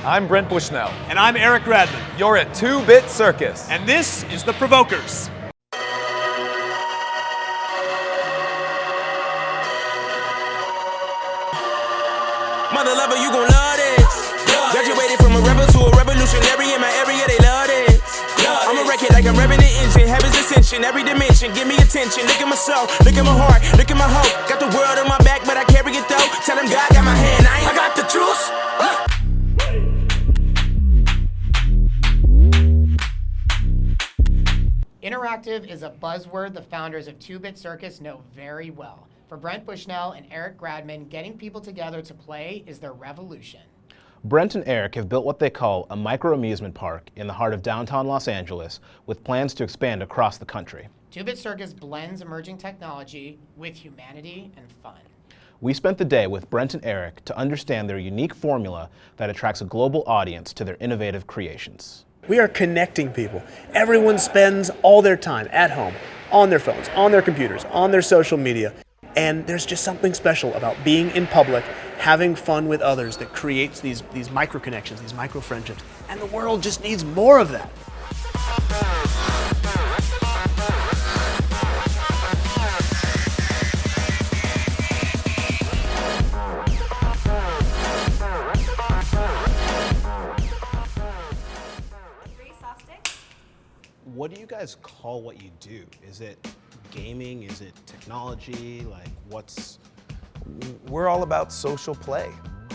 I'm Brent Bushnell. And I'm Eric Gradman. You're at 2-Bit Circus. And this is the Provokers. Mother lover, you gon' love this. Graduated from a rebel to a revolutionary in my area, they love this. I'ma wreck it like I'm revving the engine. Heaven's ascension, every dimension, give me attention. Look at my soul, look at my heart, look at my hope. Got the world on my back, but I carry it though. Tell them God got my hand, I got the truth. Interactive is a buzzword the founders of 2-Bit Circus know very well. For Brent Bushnell and Eric Gradman, getting people together to play is their revolution. Brent and Eric have built what they call a micro-amusement park in the heart of downtown Los Angeles with plans to expand across the country. 2-Bit Circus blends emerging technology with humanity and fun. We spent the day with Brent and Eric to understand their unique formula that attracts a global audience to their innovative creations. We are connecting people. Everyone spends all their time at home, on their phones, on their computers, on their social media. And there's just something special about being in public, having fun with others that creates these micro connections, these micro friendships. And the world just needs more of that. What do you guys call what you do? Is it gaming? Is it technology? Like, We're all about social play,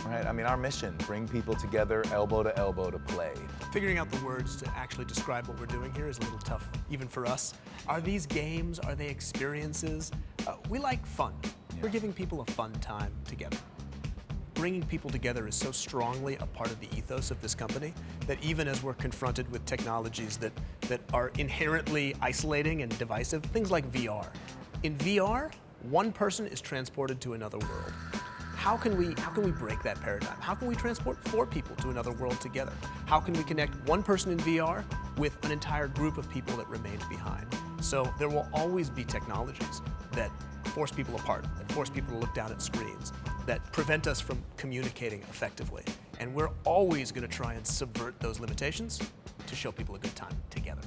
right? I mean, our mission, bring people together elbow to elbow to play. Figuring out the words to actually describe what we're doing here is a little tough, even for us. Are these games? Are they experiences? We like fun. We're giving people a fun time together. Bringing people together is so strongly a part of the ethos of this company that even as we're confronted with technologies that are inherently isolating and divisive, things like VR. In VR, one person is transported to another world. How can we break that paradigm? How can we transport 4 people to another world together? How can we connect one person in VR with an entire group of people that remained behind? So there will always be technologies that force people apart, that force people to look down at screens, that prevent us from communicating effectively. And we're always going to try and subvert those limitations to show people a good time together.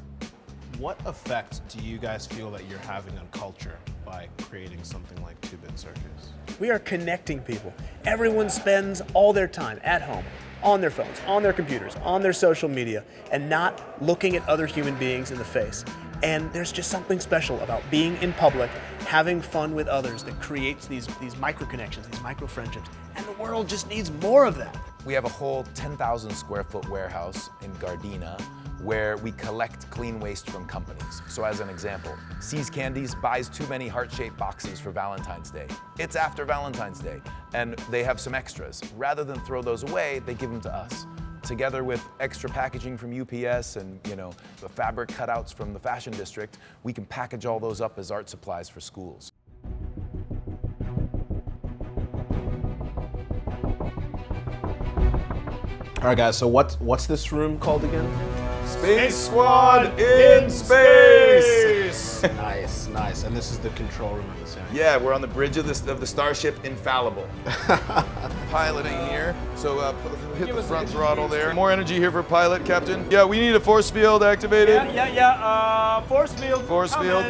What effect do you guys feel that you're having on culture by creating something like 2-Bit Circus? We are connecting people. Everyone spends all their time at home, on their phones, on their computers, on their social media, and not looking at other human beings in the face. And there's just something special about being in public, having fun with others that creates these micro connections, these micro friendships. And the world just needs more of that. We have a whole 10,000 square foot warehouse in Gardena where we collect clean waste from companies. So as an example, See's Candies buys too many heart-shaped boxes for Valentine's Day. It's after Valentine's Day, and they have some extras. Rather than throw those away, they give them to us. Together with extra packaging from UPS and the fabric cutouts from the fashion district, we can package all those up as art supplies for schools. All right, guys, so what's this room called again? Space Squad in space! Nice. And this is the control room of the center. Yeah, we're on the bridge of the Starship Infallible. Piloting here, so hit the front throttle there. More energy here for pilot, Captain. Yeah, we need a force field activated. Yeah. Force field. Force field.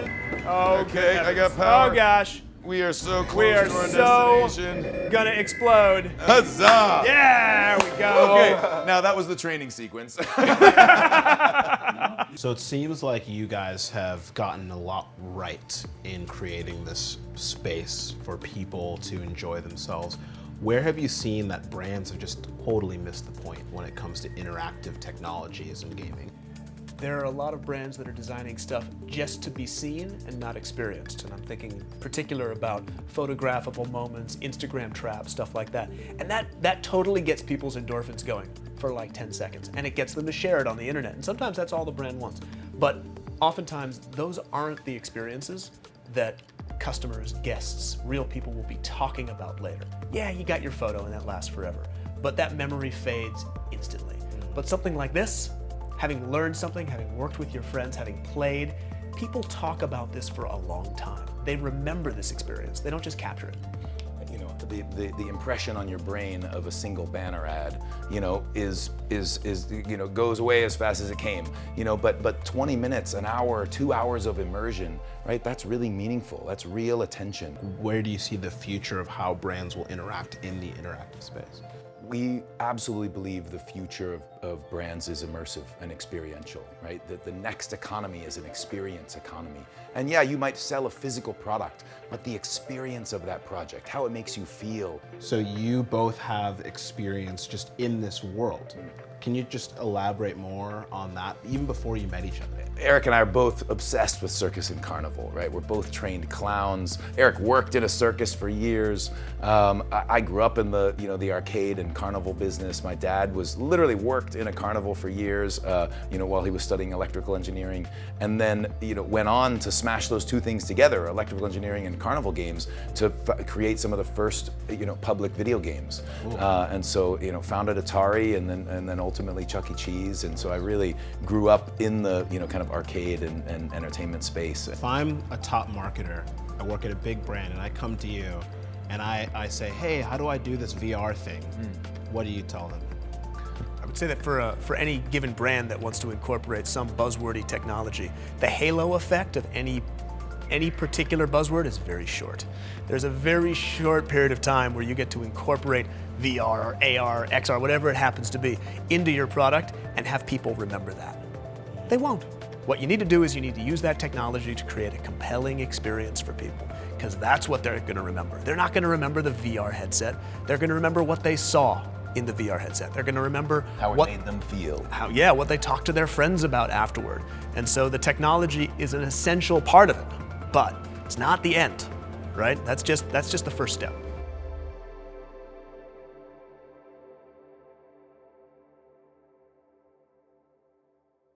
Okay, I got Oh power. gosh. We are so close We are to our so destination. gonna explode. Huzzah! Yeah, we go. Okay, now that was the training sequence. So it seems like you guys have gotten a lot right in creating this space for people to enjoy themselves. Where have you seen that brands have just totally missed the point when it comes to interactive technologies and gaming? There are a lot of brands that are designing stuff just to be seen and not experienced. And I'm thinking in particular about photographable moments, Instagram traps, stuff like that. And that totally gets people's endorphins going for like 10 seconds. And it gets them to share it on the internet. And sometimes that's all the brand wants. But oftentimes those aren't the experiences that customers, guests, real people will be talking about later. Yeah, you got your photo and that lasts forever. But that memory fades instantly. But something like this, having learned something, having worked with your friends, having played, people talk about this for a long time. They remember this experience. They don't just capture it. you know, the impression on your brain of a single banner ad, you know, is you know, goes away as fast as it came, you know, but 20 minutes, an hour, 2 hours of immersion, right? That's really meaningful. That's real attention. Where do you see the future of how brands will interact in the interactive space? We absolutely believe the future of brands is immersive and experiential, right? That the next economy is an experience economy. And yeah, you might sell a physical product, but the experience of that project, how it makes you feel. So you both have experience just in this world. Can you just elaborate more on that, even before you met each other? Eric and I are both obsessed with circus and carnival, right? We're both trained clowns. Eric worked in a circus for years. I grew up in the, you know, the arcade and carnival business. My dad was literally worked in a carnival for years, you know, while he was studying electrical engineering, and then, you know, went on to smash those two things together, electrical engineering and carnival games, to create some of the first, you know, public video games. And so, you know, founded Atari, and then ultimately Chuck E. Cheese. And so I really grew up in the, you know, kind of arcade and entertainment space. If I'm a top marketer, I work at a big brand, and I come to you and I say, hey, how do I do this VR thing? What do you tell them? I would say that for any given brand that wants to incorporate some buzzwordy technology, the halo effect of any particular buzzword is very short. There's a very short period of time where you get to incorporate VR or AR, XR, whatever it happens to be, into your product and have people remember that. They won't. What you need to do is you need to use that technology to create a compelling experience for people, because that's what they're going to remember. They're not going to remember the VR headset. They're going to remember what they saw in the VR headset. They're going to remember How it made them feel. what they talked to their friends about afterward. And so the technology is an essential part of it, but it's not the end, right? That's just the first step.